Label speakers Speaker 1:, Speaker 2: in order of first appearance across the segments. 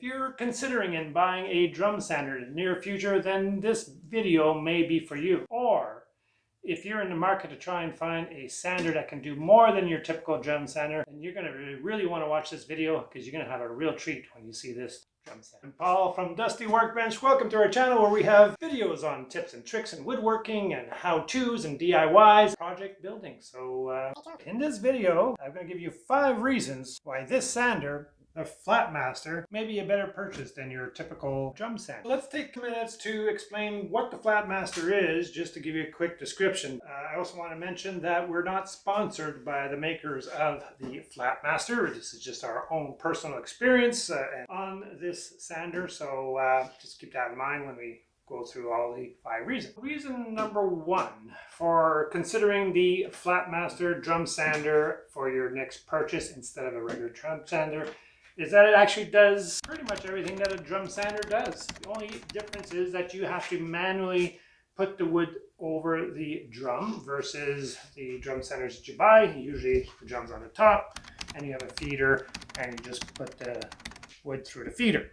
Speaker 1: If you're considering in buying a drum sander in the near future, then this video may be for you. Or if you're in the market to try and find a sander that can do more than your typical drum sander, then you're going to really want to watch this video because you're going to have a real treat when you see this drum sander. I'm Paul from Dusty Workbench. Welcome to our channel where we have videos on tips and tricks in woodworking and how-tos and DIYs, project building. So in this video, I'm going to give you 5 reasons why this sander, the Flatmaster, may be a better purchase than your typical drum sander. Let's take minutes to explain what the Flatmaster is, just to give you a quick description. I also want to mention that we're not sponsored by the makers of the Flatmaster. This is just our own personal experience on this sander, so just keep that in mind when we go through all the 5 reasons. Reason number 1 for considering the Flatmaster drum sander for your next purchase instead of a regular drum sander is that it actually does pretty much everything that a drum sander does. The only difference is that you have to manually put the wood over the drum versus the drum sanders that you buy. Usually the drum's on the top and you have a feeder and you just put the wood through the feeder.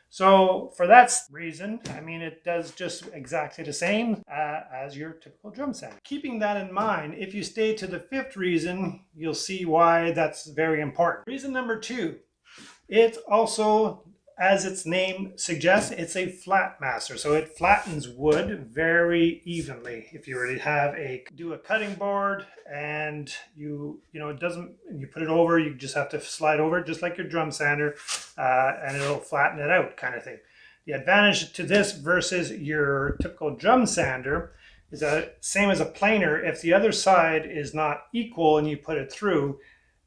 Speaker 1: So for that reason, I mean, it does just exactly the same as your typical drum sander. Keeping that in mind, if you stay to the 5th reason, you'll see why that's very important. Reason number 2. It also, as its name suggests, it's a Flatmaster, so it flattens wood very evenly. If you already have do a cutting board and you put it over, you just have to slide over it just like your drum sander, and it'll flatten it out, kind of thing. The advantage to this versus your typical drum sander is that same as a planer, if the other side is not equal and you put it through,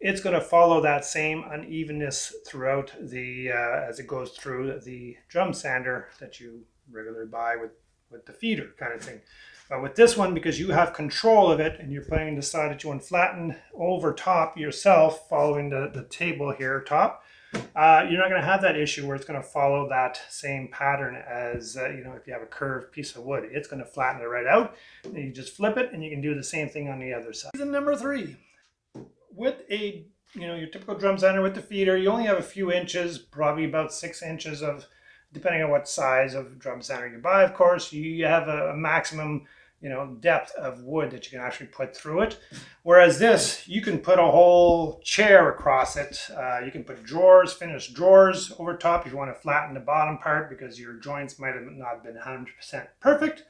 Speaker 1: it's going to follow that same unevenness throughout as it goes through the drum sander that you regularly buy with the feeder kind of thing. But with this one, because you have control of it and you're playing the side that you want to flatten over top yourself, following the table here top, you're not going to have that issue where it's going to follow that same pattern as if you have a curved piece of wood. It's going to flatten it right out. And you just flip it and you can do the same thing on the other side. Reason number 3. With your typical drum sander with the feeder, you only have a few inches, probably about 6 inches of, depending on what size of drum sander you buy, of course, you have a maximum, depth of wood that you can actually put through it. Whereas this, you can put a whole chair across it. You can put drawers, finished drawers over top if you want to flatten the bottom part because your joints might have not been 100% perfect.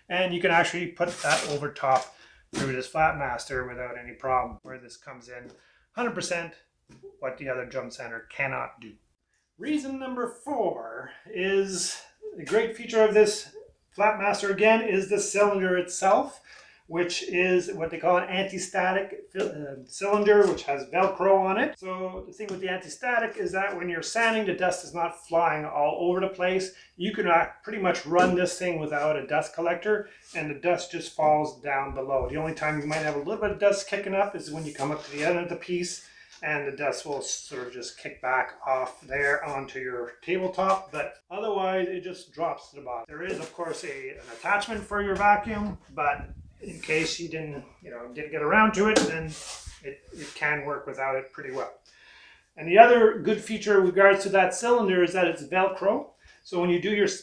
Speaker 1: And you can actually put that over top through this Flatmaster without any problem, where this comes in 100% what the other drum sander cannot do. Reason number 4 is the great feature of this Flatmaster again is the cylinder itself, which is what they call an anti-static cylinder, which has Velcro on it. So the thing with the anti-static is that when you're sanding, the dust is not flying all over the place. You can pretty much run this thing without a dust collector, and the dust just falls down below. The only time you might have a little bit of dust kicking up is when you come up to the end of the piece, and the dust will sort of just kick back off there onto your tabletop, but otherwise it just drops to the bottom. There is, of course, an attachment for your vacuum, but in case you didn't get around to it, then it can work without it pretty well. And the other good feature with regards to that cylinder is that it's Velcro. So when you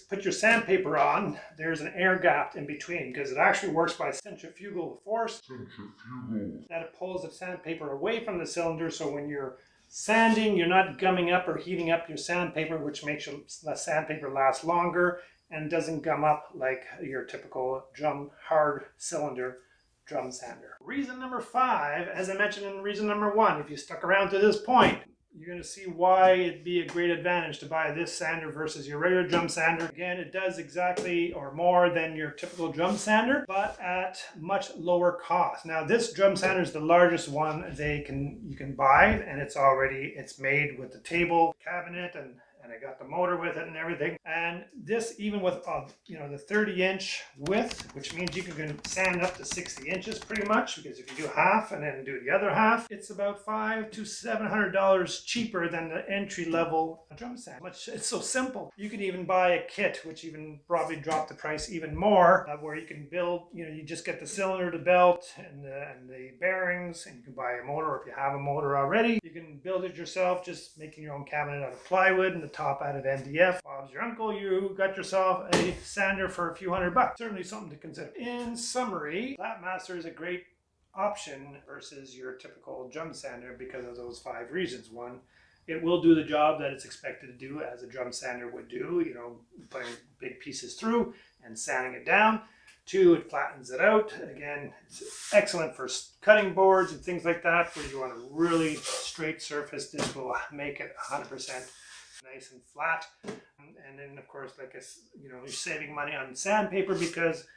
Speaker 1: put your sandpaper on, there's an air gap in between because it actually works by centrifugal force. That it pulls the sandpaper away from the cylinder, so when you're sanding, you're not gumming up or heating up your sandpaper, which makes your sandpaper last longer and doesn't gum up like your typical hard cylinder drum sander. Reason number 5, as I mentioned in reason number 1, if you stuck around to this point, you're going to see why it'd be a great advantage to buy this sander versus your regular drum sander. Again, it does exactly or more than your typical drum sander, but at much lower cost. Now, this drum sander is the largest one you can buy, and it's made with the table cabinet and I got the motor with it and everything. And this, even with the 30-inch width, which means you can sand up to 60 inches pretty much, because if you do half and then do the other half, it's about $500 to $700 cheaper than the entry-level drum sander. It's so simple. You can even buy a kit, which even probably drop the price even more, where you can build, you just get the cylinder, the belt, and the bearings, and you can buy a motor, or if you have a motor already, you can build it yourself, just making your own cabinet out of plywood and the top out of MDF. Bob's your uncle, you got yourself a sander for a few $100. Certainly something to consider. In summary, Flatmaster is a great option versus your typical drum sander because of those 5 reasons. 1, it will do the job that it's expected to do as a drum sander would do, you know, putting big pieces through and sanding it down. 2, it flattens it out. Again, it's excellent for cutting boards and things like that where you want a really straight surface. This will make it 100% nice and flat. And then, of course, like you know, you're saving money on sandpaper because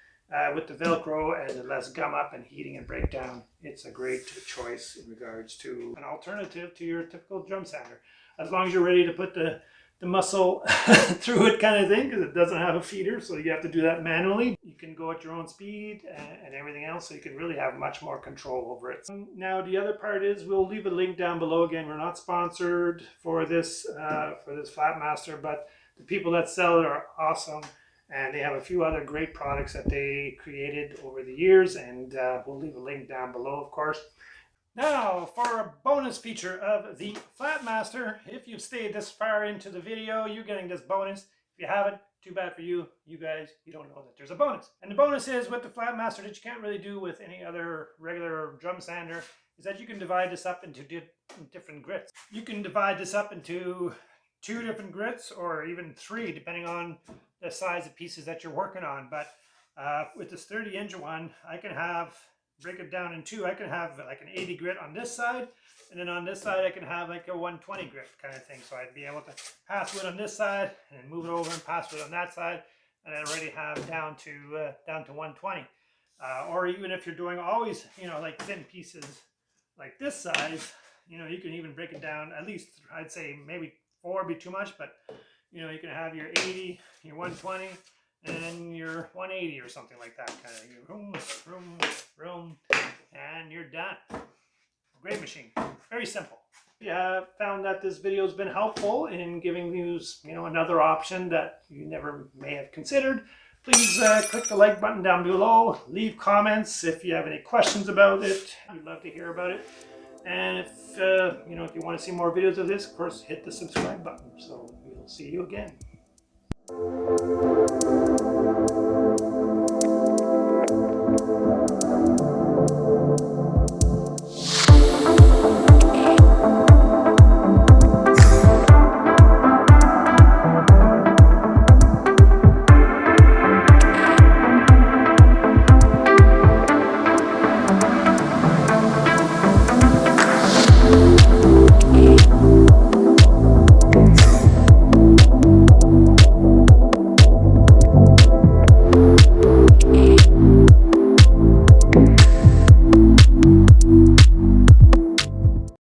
Speaker 1: with the Velcro and the less gum up and heating and breakdown, it's a great choice in regards to an alternative to your typical drum sander. As long as you're ready to put the muscle through it kind of thing, because it doesn't have a feeder, so you have to do that manually. You can go at your own speed and everything else, so you can really have much more control over it. Now the other part is, we'll leave a link down below. Again, we're not sponsored for this Flatmaster, but the people that sell it are awesome, and they have a few other great products that they created over the years, and we'll leave a link down below, of course. Now, for a bonus feature of the Flatmaster, if you've stayed this far into the video, you're getting this bonus. If you haven't, too bad for you. You guys, you don't know that there's a bonus. And the bonus is, with the Flatmaster, that you can't really do with any other regular drum sander, is that you can divide this up into different grits. You can divide this up into 2 different grits, or even 3, depending on the size of pieces that you're working on. But with this 30-inch one, I can break it down in 2. I can have like an 80 grit on this side, and then on this side I can have like a 120 grit kind of thing. So I'd be able to pass wood on this side and then move it over and pass wood on that side, and I already have down to 120. Or even if you're doing always, you know, like thin pieces like this size, you know, you can even break it down at least, I'd say maybe 4 would be too much, but you know, you can have your 80, your 120, and your 180 or something like that, kind of. Room, and you're done. Great machine. Very simple. If you have found that this video has been helpful in giving you, another option that you never may have considered, please click the like button down below. Leave comments if you have any questions about it. We'd love to hear about it. And if if you want to see more videos of this, of course, hit the subscribe button. So we'll see you again.